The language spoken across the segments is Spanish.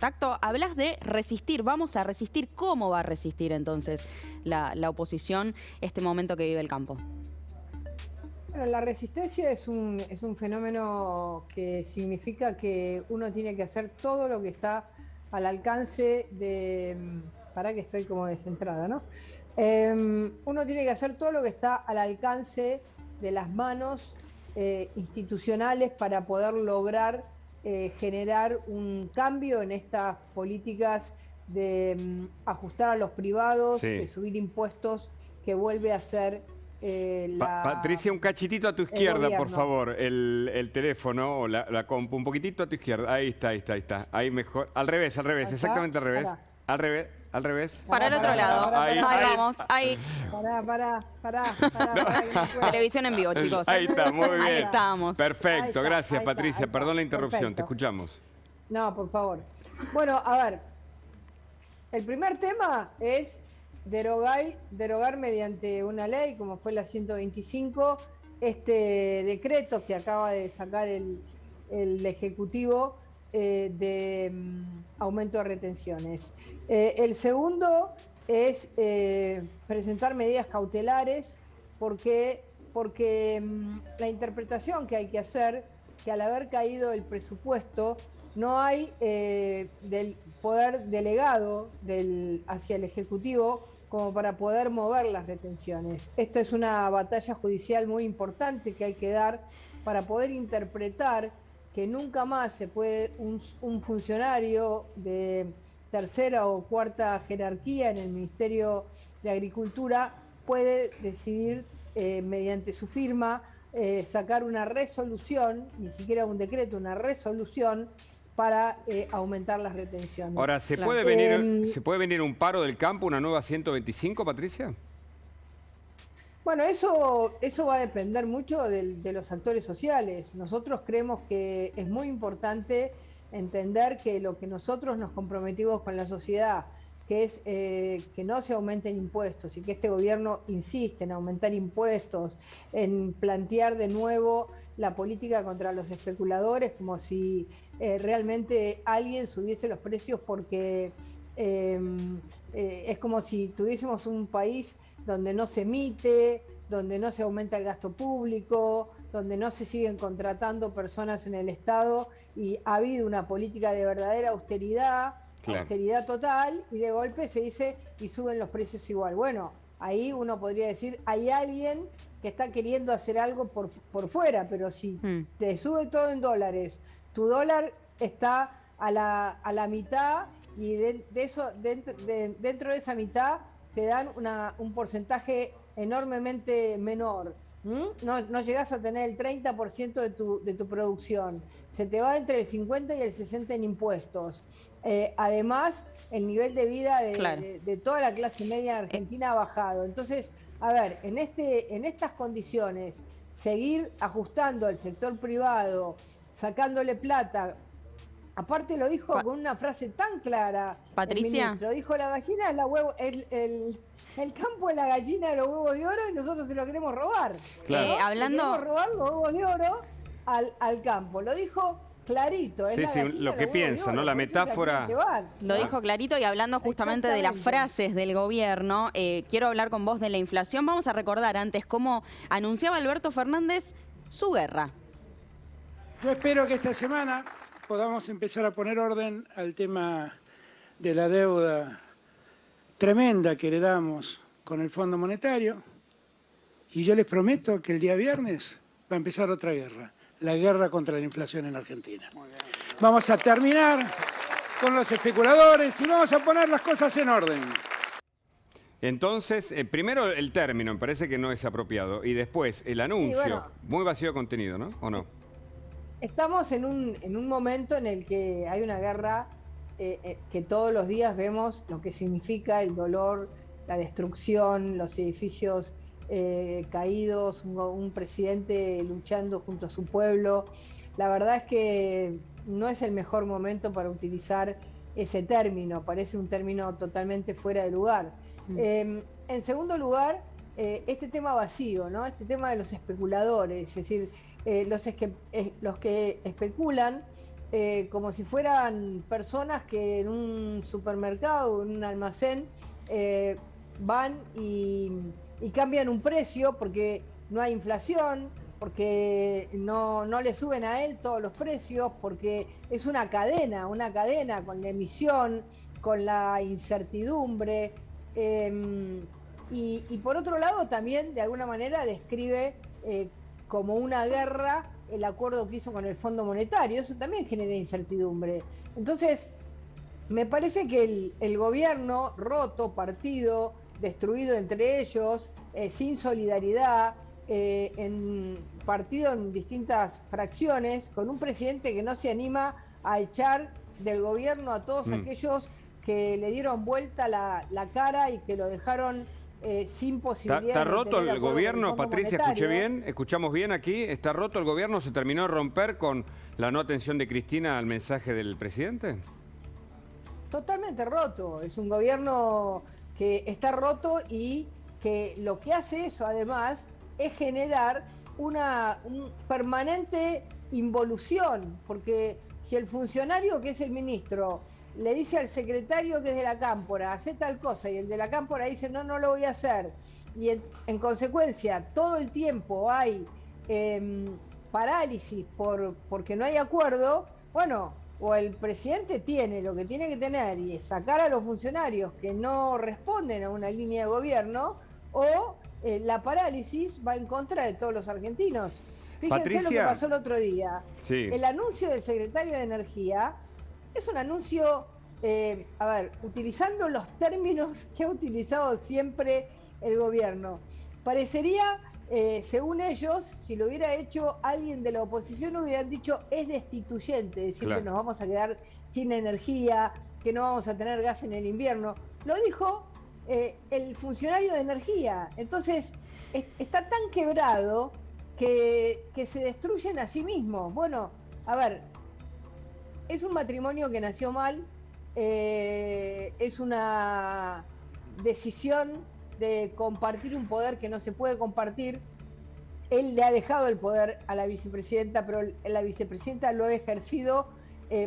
Tacto, hablas de resistir, vamos a resistir. ¿Cómo va a resistir entonces la oposición este momento que vive el campo? Bueno, la resistencia es un fenómeno que significa que uno tiene que hacer todo lo que está al alcance de... Para que estoy como descentrada, ¿no? Uno tiene que hacer todo lo que está al alcance de las manos institucionales para poder lograr generar un cambio en estas políticas de ajustar a los privados, de subir impuestos, que vuelve a ser Patricia, un cachitito a tu izquierda, por favor, el teléfono o la compu, un poquitito a tu izquierda. Ahí está. Ahí mejor. Al revés, exactamente al revés. Al revés. Para el otro lado. Ahí vamos, ahí. Pará. Televisión en vivo, chicos. Ahí está, muy bien. Ahí estamos. Perfecto, gracias Patricia. Perdón la interrupción, te escuchamos. No, por favor. Bueno, a ver. El primer tema es derogar mediante una ley, como fue la 125, este decreto que acaba de sacar el Ejecutivo de aumento de retenciones. El segundo es presentar medidas cautelares porque la interpretación que hay que hacer, que al haber caído el presupuesto, no hay del poder delegado hacia el Ejecutivo como para poder mover las retenciones. Esto es una batalla judicial muy importante que hay que dar para poder interpretar que nunca más se puede un funcionario de tercera o cuarta jerarquía en el Ministerio de Agricultura puede decidir mediante su firma sacar una resolución, ni siquiera un decreto, una resolución para aumentar las retenciones. Ahora, ¿se puede venir un paro del campo, una nueva 125, Patricia? Bueno, eso va a depender mucho de los actores sociales. Nosotros creemos que es muy importante entender que lo que nosotros nos comprometimos con la sociedad, que es que no se aumenten impuestos y que este gobierno insiste en aumentar impuestos, en plantear de nuevo la política contra los especuladores, como si realmente alguien subiese los precios porque es como si tuviésemos un país donde no se emite, donde no se aumenta el gasto público, donde no se siguen contratando personas en el Estado y ha habido una política de verdadera austeridad, austeridad total, y de golpe se dice y suben los precios igual. Bueno, ahí uno podría decir, hay alguien que está queriendo hacer algo por fuera, pero si te sube todo en dólares, tu dólar está a la mitad y dentro de esa mitad te dan un porcentaje enormemente menor. No llegás a tener el 30% de tu producción. Se te va entre el 50 y el 60 en impuestos. Además, el nivel de vida de toda la clase media en Argentina ha bajado. Entonces, a ver, en estas condiciones, seguir ajustando al sector privado, sacándole plata. Aparte lo dijo con una frase tan clara. Patricia. El ministro dijo: la gallina es la huevo, el campo es la gallina de los huevos de oro y nosotros se lo queremos robar. Claro. Hablando... Queremos robar los huevos de oro al campo. Lo dijo clarito. Sí, lo que piensa, ¿no? La metáfora. Lo dijo clarito, y hablando justamente de las frases del gobierno, quiero hablar con vos de la inflación. Vamos a recordar antes cómo anunciaba Alberto Fernández su guerra. Yo espero que esta semana podamos empezar a poner orden al tema de la deuda tremenda que heredamos con el Fondo Monetario, y yo les prometo que el día viernes va a empezar otra guerra, la guerra contra la inflación en Argentina. Vamos a terminar con los especuladores y vamos a poner las cosas en orden. Entonces, primero el término, me parece que no es apropiado, y después el anuncio, sí, bueno, muy vacío de contenido, ¿no? ¿O no? Estamos en un momento en el que hay una guerra que todos los días vemos lo que significa el dolor, la destrucción, los edificios caídos, un presidente luchando junto a su pueblo. La verdad es que no es el mejor momento para utilizar ese término, parece un término totalmente fuera de lugar. En segundo lugar, este tema vacío, ¿no? Este tema de los especuladores, es decir, los que especulan como si fueran personas que en un supermercado, en un almacén, van y cambian un precio porque no hay inflación, porque no le suben a él todos los precios, porque es una cadena con la emisión, con la incertidumbre. Y por otro lado también de alguna manera describe como una guerra el acuerdo que hizo con el Fondo Monetario. Eso también genera incertidumbre. Entonces, me parece que el gobierno roto, partido, destruido entre ellos, sin solidaridad, partido en distintas fracciones, con un presidente que no se anima a echar del gobierno a todos aquellos que le dieron vuelta la cara y que lo dejaron sin posibilidad. ¿Está roto el gobierno, Patricia? Escuché bien, escuchamos bien aquí. ¿Está roto el gobierno? ¿Se terminó de romper con la no atención de Cristina al mensaje del presidente? Totalmente roto. Es un gobierno que está roto y que lo que hace eso además es generar una permanente involución, porque si el funcionario que es el ministro le dice al secretario que es de la Cámpora, hace tal cosa, y el de la Cámpora dice, no lo voy a hacer, y en consecuencia todo el tiempo hay parálisis porque no hay acuerdo, bueno, o el presidente tiene lo que tiene que tener y es sacar a los funcionarios que no responden a una línea de gobierno, o la parálisis va en contra de todos los argentinos. Fíjense, Patricia, lo que pasó el otro día. Sí. El anuncio del secretario de Energía es un anuncio, utilizando los términos que ha utilizado siempre el gobierno. Parecería, según ellos, si lo hubiera hecho alguien de la oposición, hubieran dicho es destituyente, decir que nos vamos a quedar sin energía, que no vamos a tener gas en el invierno. Lo dijo el funcionario de Energía. Entonces, está tan quebrado que se destruyen a sí mismos. Bueno, es un matrimonio que nació mal, es una decisión de compartir un poder que no se puede compartir. Él le ha dejado el poder a la vicepresidenta, pero la vicepresidenta lo ha ejercido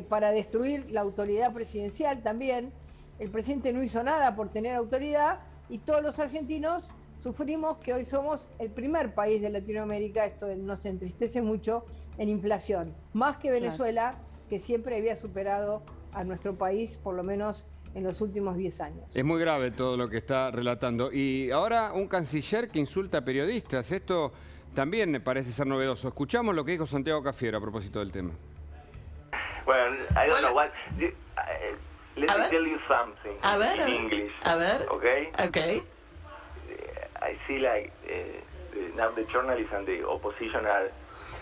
para destruir la autoridad presidencial también. El presidente no hizo nada por tener autoridad y todos los argentinos sufrimos que hoy somos el primer país de Latinoamérica, esto nos entristece mucho, en inflación, más que Venezuela, que siempre había superado a nuestro país, por lo menos en los últimos 10 años. Es muy grave todo lo que está relatando. Y ahora un canciller que insulta a periodistas. Esto también me parece ser novedoso. Escuchamos lo que dijo Santiago Cafiero a propósito del tema. Well, I don't know what... let me tell you something in English. Okay? Okay. I see like now the journalists and the opposition are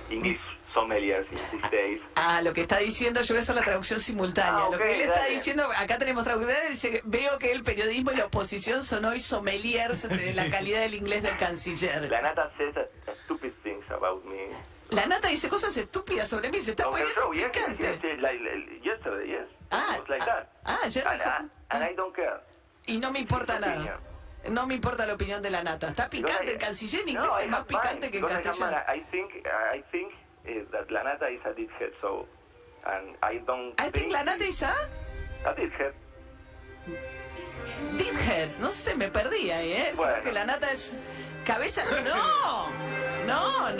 English sommeliers these days. Lo que está diciendo, yo voy a hacer la traducción simultánea. Okay, lo que él está diciendo, acá tenemos traducción, dice, veo que el periodismo y la oposición son hoy sommeliers de la calidad del inglés del canciller. La Nata says stupid things about me. La Nata dice cosas estúpidas sobre mí, se está poniendo picante. Yesterday, yes. It was like that. Ayer and I don't care. Y no me importa nada. No me importa la opinión de la Nata. Está picante el canciller en inglés, es más picante que en castellano. I think that la Nata is a dickhead, so and I don't. I think la Nata is a dickhead. Dickhead, no sé, me perdí ahí, Bueno. Creo que la Nata es cabeza. No.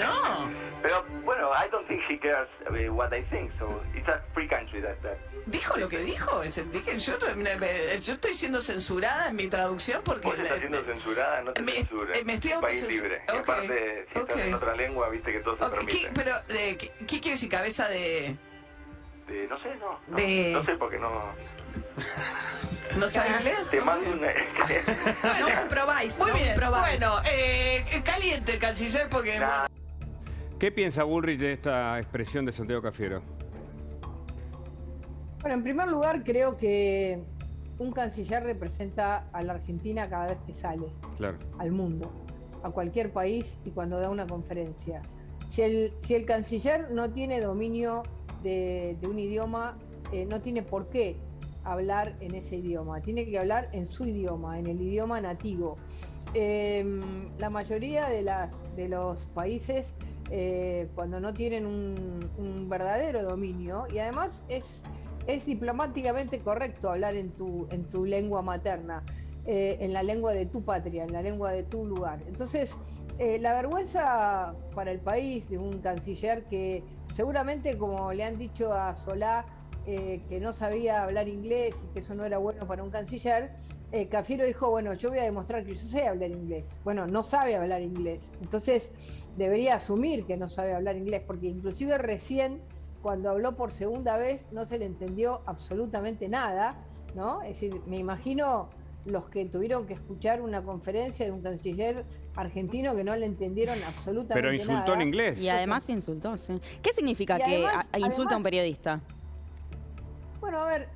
Pero bueno, I don't think he cares what I think, so it's a free country that. ¿Dijo lo que dijo? Yo estoy siendo censurada en mi traducción porque... Vos estás siendo censurada, no te censuren. Me estoy un país libre. Y aparte, si estás en otra lengua, viste que todo se permite. Pero, ¿qué quiere decir cabeza de...? No sé, no. No sé porque no... ¿No sabe inglés? Te mando una... No comprobáis. Muy bien, comprobáis. bueno, caliente el canciller porque... Nah. ¿Qué piensa Bullrich de esta expresión de Santiago Cafiero? Bueno, en primer lugar, creo que un canciller representa a la Argentina cada vez que sale al mundo, a cualquier país y cuando da una conferencia. Si el canciller no tiene dominio de un idioma, no tiene por qué hablar en ese idioma, tiene que hablar en su idioma, en el idioma nativo. La mayoría de los países cuando no tienen un verdadero dominio, y además es diplomáticamente correcto hablar en tu lengua materna, en la lengua de tu patria, en la lengua de tu lugar. Entonces, la vergüenza para el país de un canciller que seguramente, como le han dicho a Solá, que no sabía hablar inglés y que eso no era bueno para un canciller, Cafiero dijo, bueno, yo voy a demostrar que yo sé hablar inglés. Bueno, no sabe hablar inglés. Entonces, debería asumir que no sabe hablar inglés, porque inclusive recién, cuando habló por segunda vez, no se le entendió absolutamente nada, ¿no? Es decir, me imagino los que tuvieron que escuchar una conferencia de un canciller argentino que no le entendieron absolutamente nada. Pero insultó en inglés. Y además insultó, sí. ¿Qué significa que insulta a un periodista? Bueno, a ver,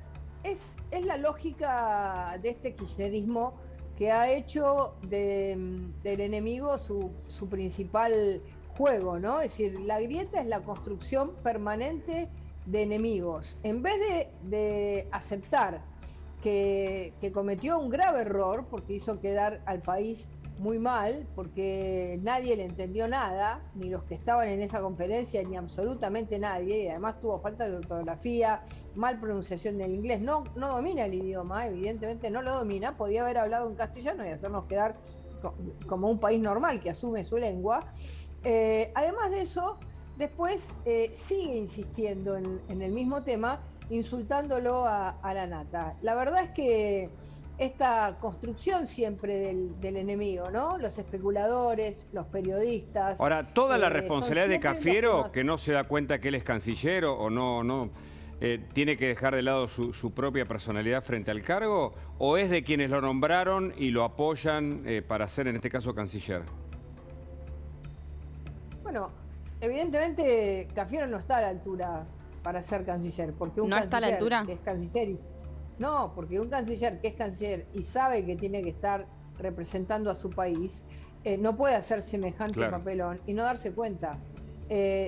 es la lógica de este kirchnerismo que ha hecho del enemigo su principal juego, ¿no? Es decir, la grieta es la construcción permanente de enemigos. En vez de aceptar que cometió un grave error, porque hizo quedar al país muy mal, porque nadie le entendió nada, ni los que estaban en esa conferencia, ni absolutamente nadie, y además tuvo falta de ortografía, mal pronunciación del inglés, no domina el idioma, evidentemente no lo domina, podía haber hablado en castellano y hacernos quedar como un país normal que asume su lengua. Además de eso, después sigue insistiendo en el mismo tema, insultándolo a la nata. La verdad es que esta construcción siempre del enemigo, ¿no? Los especuladores, los periodistas. Ahora, ¿toda la responsabilidad de Cafiero, que no se da cuenta que él es canciller o no tiene que dejar de lado su propia personalidad frente al cargo? ¿O es de quienes lo nombraron y lo apoyan para ser, en este caso, canciller? Bueno, evidentemente Cafiero no está a la altura para ser canciller, porque un ¿No está a la altura? Que es canciller no, porque un canciller que es canciller y sabe que tiene que estar representando a su país, no puede hacer semejante papelón y no darse cuenta,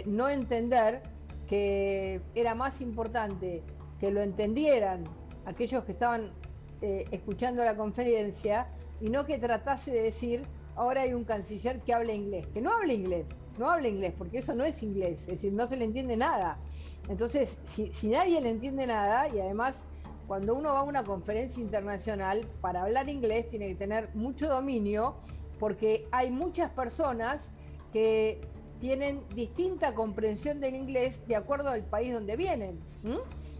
no entender que era más importante que lo entendieran aquellos que estaban escuchando la conferencia y no que tratase de decir, ahora hay un canciller que habla inglés, que no hable inglés, porque eso no es inglés, es decir, no se le entiende nada. Entonces, si nadie le entiende nada, y además cuando uno va a una conferencia internacional, para hablar inglés tiene que tener mucho dominio, porque hay muchas personas que tienen distinta comprensión del inglés de acuerdo al país donde vienen.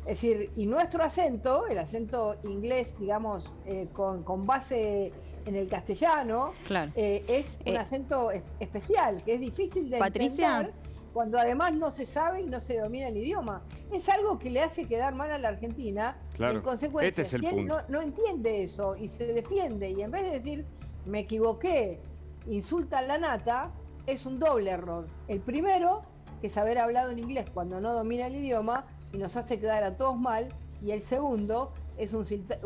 Es decir, y nuestro acento, el acento inglés, digamos, con base en el castellano, es un acento especial, que es difícil de entender cuando además no se sabe y no se domina el idioma. Es algo que le hace quedar mal a la Argentina. En consecuencia, si él no entiende eso y se defiende, y en vez de decir, me equivoqué, insulta a la nata, es un doble error. El primero, que es haber hablado en inglés cuando no domina el idioma y nos hace quedar a todos mal, y el segundo es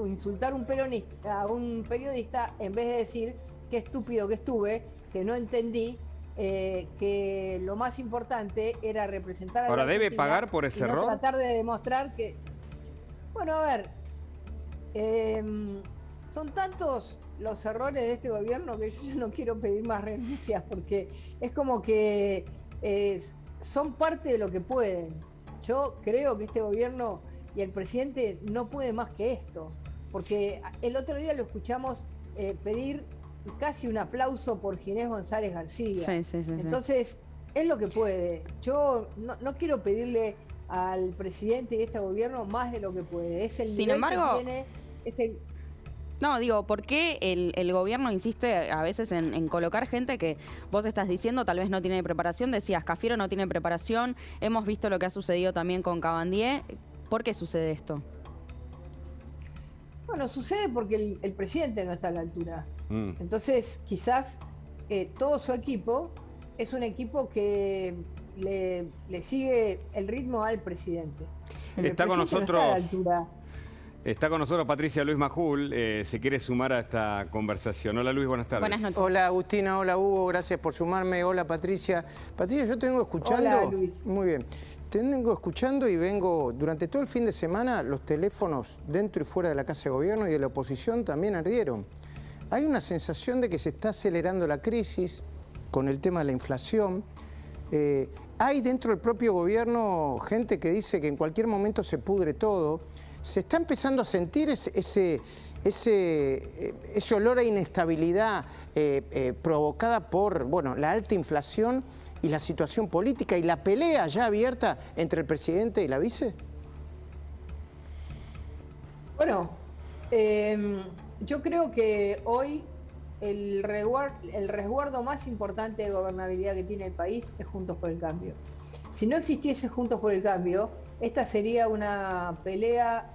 insultar a un periodista en vez de decir, qué estúpido que estuve, que no entendí, que lo más importante era representar a Ahora, la ¿debe Argentina pagar por ese error? Tratar de demostrar que... Bueno, a ver, son tantos los errores de este gobierno que yo ya no quiero pedir más renuncias, porque es como que son parte de lo que pueden. Yo creo que este gobierno y el presidente no puede más que esto, porque el otro día lo escuchamos pedir casi un aplauso por Ginés González García. Entonces, es lo que puede. Yo no quiero pedirle al presidente de este gobierno más de lo que puede. Es el Sin embargo, que tiene, es el... No, digo, ¿por qué el gobierno insiste a veces en colocar gente que vos estás diciendo tal vez no tiene preparación? Decías, Cafiero no tiene preparación, hemos visto lo que ha sucedido también con Cabandier. ¿Por qué sucede esto? Bueno, sucede porque el presidente no está a la altura. Entonces, quizás todo su equipo es un equipo que le sigue el ritmo al presidente. Está con nosotros... No está a la altura. Está con nosotros Patricia Luis Majul, se quiere sumar a esta conversación. Hola Luis, buenas tardes. Buenas noches. Hola Agustina, hola Hugo, gracias por sumarme. Hola Patricia. Patricia, yo te vengo escuchando... Hola Luis. Muy bien. Te vengo escuchando y vengo, durante todo el fin de semana, los teléfonos dentro y fuera de la Casa de Gobierno y de la oposición también ardieron. Hay una sensación de que se está acelerando la crisis con el tema de la inflación. Hay dentro del propio gobierno gente que dice que en cualquier momento se pudre todo. ¿Se está empezando a sentir ese olor a inestabilidad provocada por, bueno, la alta inflación y la situación política y la pelea ya abierta entre el presidente y la vice? Bueno, yo creo que hoy el resguardo más importante de gobernabilidad que tiene el país es Juntos por el Cambio. Si no existiese Juntos por el Cambio, esta sería una pelea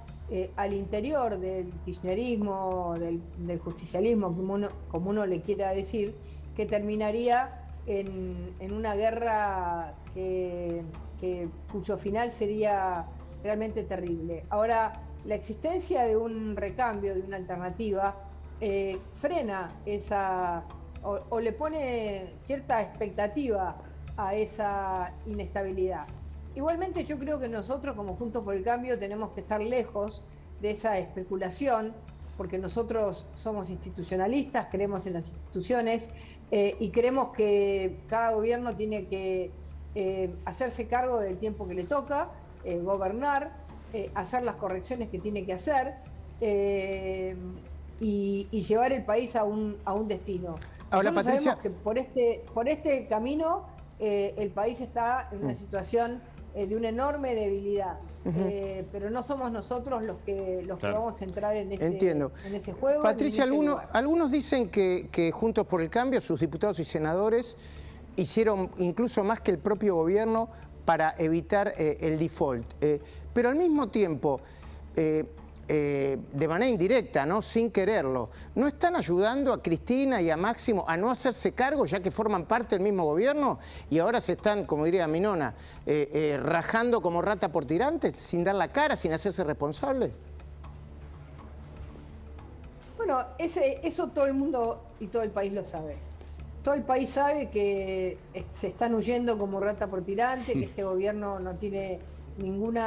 al interior del kirchnerismo, del justicialismo, como uno le quiera decir, que terminaría en una guerra cuyo final sería realmente terrible. Ahora, la existencia de un recambio, de una alternativa, frena esa, o le pone cierta expectativa a esa inestabilidad. Igualmente yo creo que nosotros como Juntos por el Cambio tenemos que estar lejos de esa especulación, porque nosotros somos institucionalistas, creemos en las instituciones y creemos que cada gobierno tiene que hacerse cargo del tiempo que le toca, gobernar, hacer las correcciones que tiene que hacer y llevar el país a un destino. Ahora, nosotros Patricia, sabemos que por este camino el país está en una situación de una enorme debilidad, pero no somos nosotros los que vamos a entrar en ese juego. Patricia, algunos dicen que Juntos por el Cambio, sus diputados y senadores, hicieron incluso más que el propio gobierno para evitar el default. Pero al mismo tiempo, de manera indirecta, ¿no? Sin quererlo, ¿no están ayudando a Cristina y a Máximo a no hacerse cargo, ya que forman parte del mismo gobierno y ahora se están, como diría mi nona, rajando como rata por tirantes, sin dar la cara, sin hacerse responsables? Bueno, eso todo el mundo y todo el país lo sabe. Todo el país sabe que se están huyendo como rata por tirante, que este gobierno no tiene ningún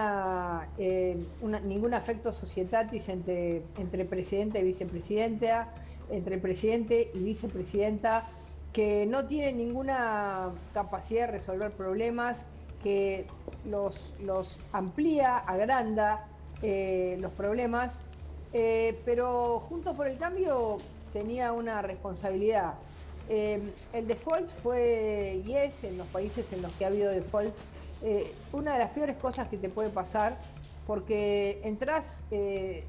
afecto societatis entre presidente y vicepresidenta, entre presidente y vicepresidenta, que no tiene ninguna capacidad de resolver problemas, que los amplía, agranda los problemas, pero Juntos por el Cambio tenía una responsabilidad. El default fue, y es en los países en los que ha habido default, una de las peores cosas que te puede pasar, porque entras,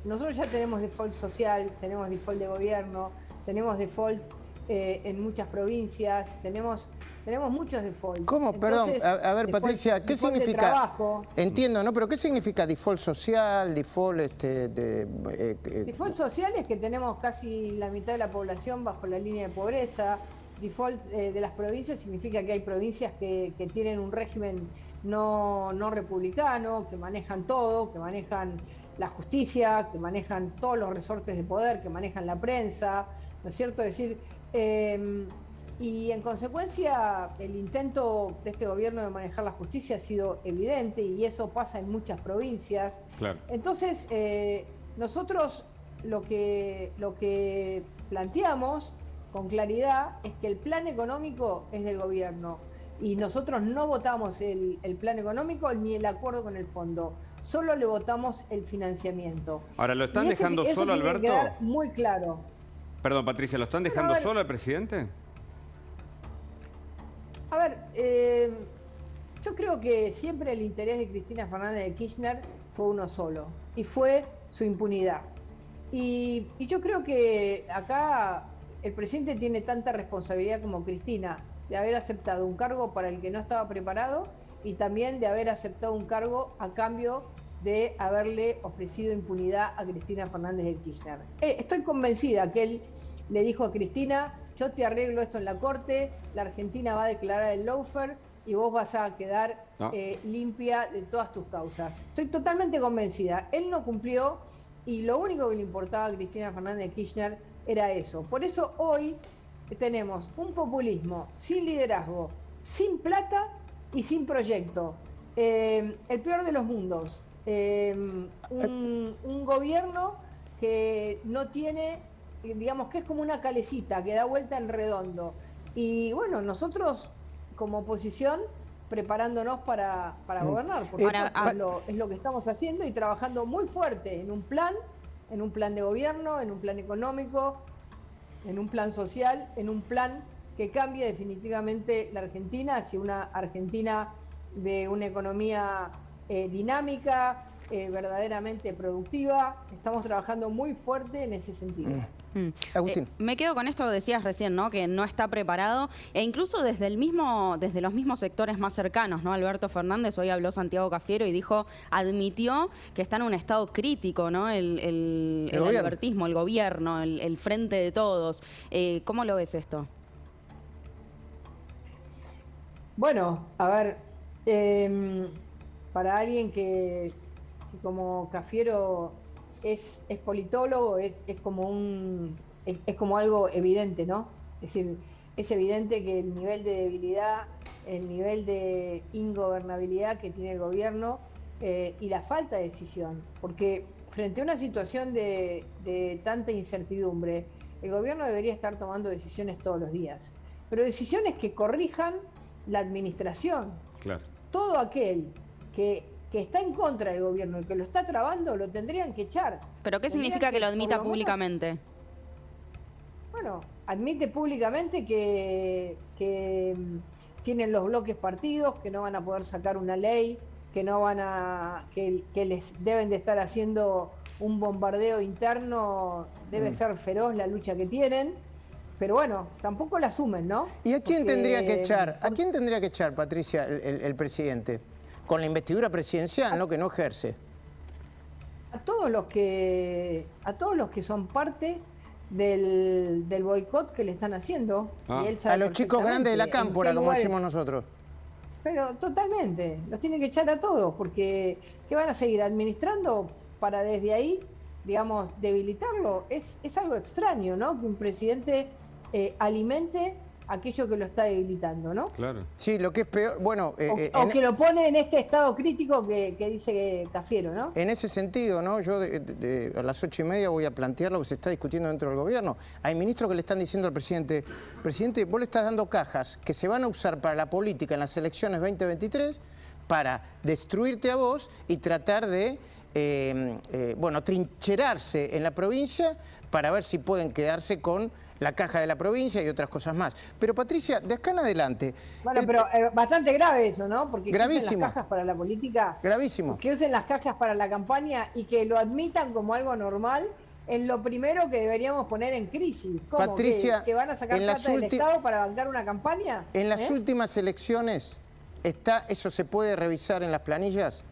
nosotros ya tenemos default social, tenemos default de gobierno, tenemos default en muchas provincias, tenemos muchos defaults. ¿Cómo? Entonces, perdón, a ver, default, Patricia, ¿qué default significa? De trabajo. Entiendo, ¿no? Pero ¿qué significa default social, default Default social es que tenemos casi la mitad de la población bajo la línea de pobreza. Default de las provincias significa que hay provincias que tienen un régimen no republicano, que manejan todo, que manejan la justicia, que manejan todos los resortes de poder, que manejan la prensa, ¿no es cierto? Es decir, y en consecuencia el intento de este gobierno de manejar la justicia ha sido evidente y eso pasa en muchas provincias. Claro. Entonces, nosotros lo que planteamos con claridad es que el plan económico es del gobierno y nosotros no votamos el plan económico ni el acuerdo con el fondo, solo le votamos el financiamiento. Ahora, ¿lo están dejando solo, Alberto? Tiene que quedar muy claro. Perdón, Patricia, ¿lo están dejando solo al presidente? A ver, yo creo que siempre el interés de Cristina Fernández de Kirchner fue uno solo y fue su impunidad. Y yo creo que acá el presidente tiene tanta responsabilidad como Cristina de haber aceptado un cargo para el que no estaba preparado y también de haber aceptado un cargo a cambio de haberle ofrecido impunidad a Cristina Fernández de Kirchner. Estoy convencida que él le dijo a Cristina: yo te arreglo esto en la corte, la Argentina va a declarar el lawfare y vos vas a quedar limpia de todas tus causas. Estoy totalmente convencida. Él no cumplió y lo único que le importaba a Cristina Fernández de Kirchner era eso. Por eso hoy tenemos un populismo sin liderazgo, sin plata y sin proyecto. El peor de los mundos. Un gobierno que no tiene, digamos que es como una calecita que da vuelta en redondo. Y bueno, nosotros como oposición preparándonos para gobernar, porque es lo que estamos haciendo y trabajando muy fuerte en un plan de gobierno, en un plan económico, en un plan social, en un plan que cambie definitivamente la Argentina hacia una Argentina de una economía dinámica, verdaderamente productiva. Estamos trabajando muy fuerte en ese sentido. Agustín. Me quedo con esto que decías recién, ¿no? Que no está preparado, e incluso desde los mismos sectores más cercanos, ¿no? Alberto Fernández, hoy habló Santiago Cafiero y admitió que está en un estado crítico, ¿no? El albertismo, el gobierno, el frente de todos. ¿Cómo lo ves esto? Bueno, a ver, para alguien que como Cafiero es politólogo, es como algo evidente, ¿no? Es decir, es evidente que el nivel de debilidad, el nivel de ingobernabilidad que tiene el gobierno y la falta de decisión, porque frente a una situación de tanta incertidumbre, el gobierno debería estar tomando decisiones todos los días, pero decisiones que corrijan la administración. Claro. Todo aquel que está en contra del gobierno y que lo está trabando, lo tendrían que echar. ¿Pero qué significa que lo admita públicamente? Bueno, admite públicamente que tienen los bloques partidos, que no van a poder sacar una ley, que les deben de estar haciendo un bombardeo interno, debe ser feroz la lucha que tienen, pero bueno, tampoco la asumen, ¿no? ¿Y a quién tendría que echar? ¿A quién tendría que echar, Patricia, el presidente? Con la investidura presidencial, ¿no? Que no ejerce. A todos los que son parte del boicot que le están haciendo. Y él sabe a los chicos grandes de la cámpora, como decimos nosotros. Pero totalmente, los tienen que echar a todos, porque ¿qué van a seguir administrando para desde ahí, digamos, debilitarlo? Es algo extraño, ¿no? Que un presidente alimente aquello que lo está debilitando, ¿no? Claro. Sí, lo que es peor, bueno... o que lo pone en este estado crítico que dice Cafiero, ¿no? En ese sentido, ¿no? Yo a las 8:30 voy a plantear lo que se está discutiendo dentro del gobierno. Hay ministros que le están diciendo al presidente, presidente, vos le estás dando cajas que se van a usar para la política en las elecciones 2023 para destruirte a vos y tratar de, trincherarse en la provincia para ver si pueden quedarse con la caja de la provincia y otras cosas más. Pero Patricia, de acá en adelante... Bueno, pero bastante grave eso, ¿no? Porque gravísimo. Que usen las cajas para la política... Gravísimo. Que usen las cajas para la campaña y que lo admitan como algo normal, es lo primero que deberíamos poner en crisis. ¿Cómo? Patricia, ¿Que van a sacar plata del Estado para bancar una campaña? En las últimas elecciones, eso se puede revisar en las planillas,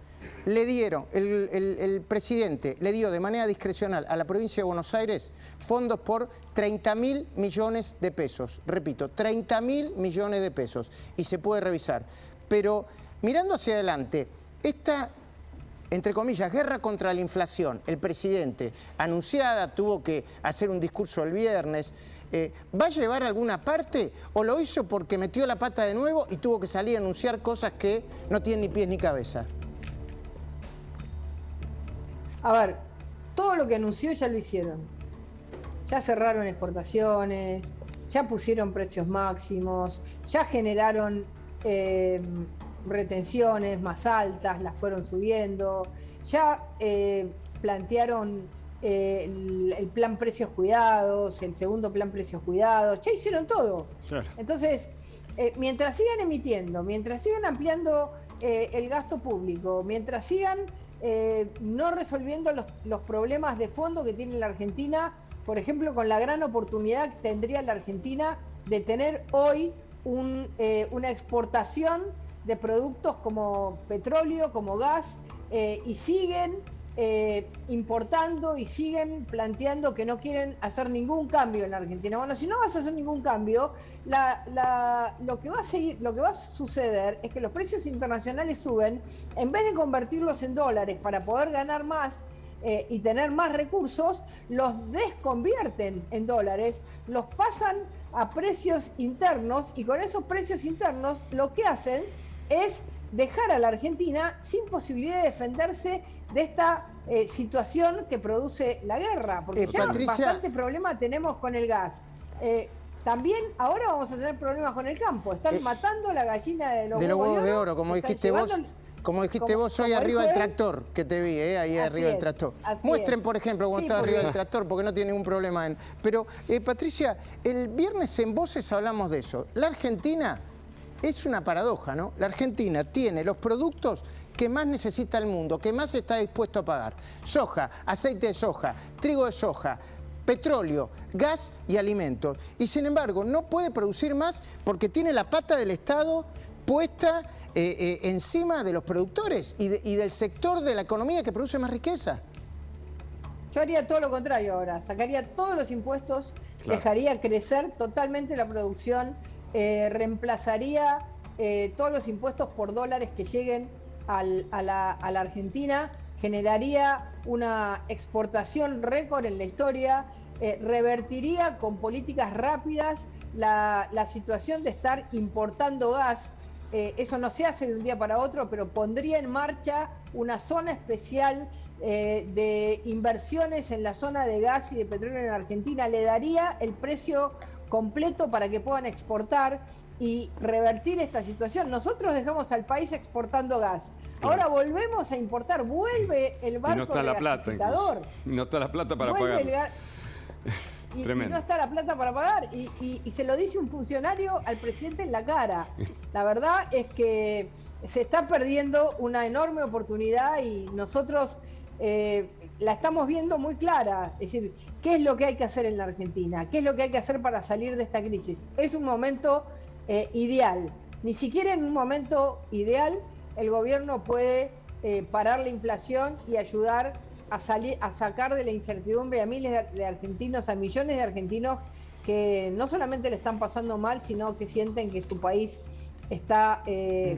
le dieron, el presidente le dio de manera discrecional a la provincia de Buenos Aires fondos por 30.000 millones de pesos. Repito, 30.000 millones de pesos. Y se puede revisar. Pero mirando hacia adelante, esta, entre comillas, guerra contra la inflación, el presidente anunciada, tuvo que hacer un discurso el viernes, ¿va a llevar alguna parte o lo hizo porque metió la pata de nuevo y tuvo que salir a anunciar cosas que no tienen ni pies ni cabeza? A ver, todo lo que anunció ya lo hicieron. Ya cerraron exportaciones, ya pusieron precios máximos, ya generaron retenciones más altas, las fueron subiendo, ya plantearon el plan precios cuidados, el segundo plan precios cuidados, ya hicieron todo. Claro. Entonces, mientras sigan emitiendo, mientras sigan ampliando el gasto público, mientras sigan no resolviendo los problemas de fondo que tiene la Argentina, por ejemplo, con la gran oportunidad que tendría la Argentina de tener hoy una exportación de productos como petróleo, como gas, y siguen importando y siguen planteando que no quieren hacer ningún cambio en la Argentina. Bueno, si no vas a hacer ningún cambio, lo que va a suceder es que los precios internacionales suben, en vez de convertirlos en dólares para poder ganar más y tener más recursos, los desconvierten en dólares, los pasan a precios internos y con esos precios internos lo que hacen es dejar a la Argentina sin posibilidad de defenderse de esta situación que produce la guerra, porque ya Patricia, bastante problema tenemos con el gas. también ahora vamos a tener problemas con el campo. Están matando la gallina de los huevos de oro, como dijiste vos. Como dijiste vos hoy arriba del tractor, que te vi, ahí arriba del tractor. Muestren, por ejemplo, cuando estaba arriba del tractor, porque no tiene ningún problema. Pero, Patricia, el viernes en Voces hablamos de eso. La Argentina es una paradoja, ¿no? La Argentina tiene los productos que más necesita el mundo, que más está dispuesto a pagar. Soja, aceite de soja, trigo de soja, petróleo, gas y alimentos. Y sin embargo, no puede producir más porque tiene la pata del Estado puesta encima de los productores y del sector de la economía que produce más riqueza. Yo haría todo lo contrario ahora, sacaría todos los impuestos, dejaría crecer totalmente la producción, reemplazaría todos los impuestos por dólares que lleguen a la Argentina, generaría una exportación récord en la historia, revertiría con políticas rápidas la situación de estar importando gas. Eso no se hace de un día para otro, pero pondría en marcha una zona especial de inversiones en la zona de gas y de petróleo en Argentina, le daría el precio completo para que puedan exportar y revertir esta situación. Nosotros dejamos al país exportando gas. Ahora volvemos a importar, vuelve el barco y no está la plata, y no está la plata para pagar. Y no está la plata para pagar. Y se lo dice un funcionario al presidente en la cara. La verdad es que se está perdiendo una enorme oportunidad y nosotros la estamos viendo muy clara. Es decir, ¿qué es lo que hay que hacer en la Argentina? ¿Qué es lo que hay que hacer para salir de esta crisis? Es un momento ideal. Ni siquiera en un momento ideal el gobierno puede parar la inflación y ayudar a sacar de la incertidumbre a miles de argentinos, a millones de argentinos que no solamente le están pasando mal, sino que sienten que su país está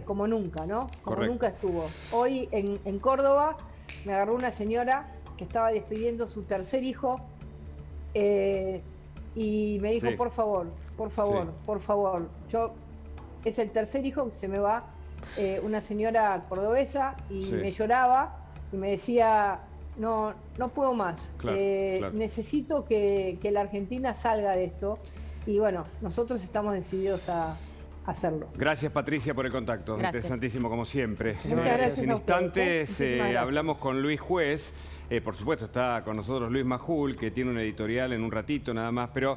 como nunca, ¿no? Como nunca estuvo. Hoy en Córdoba me agarró una señora que estaba despidiendo su tercer hijo y me dijo, por favor, es el tercer hijo que se me va, una señora cordobesa, y me lloraba y me decía, no puedo más, necesito que la Argentina salga de esto, y bueno, nosotros estamos decididos a hacerlo. Gracias, Patricia, por el contacto. Gracias. Interesantísimo, como siempre. Muchas gracias. En instantes hablamos con Luis Juez. Por supuesto, está con nosotros Luis Majul, que tiene un editorial en un ratito nada más, pero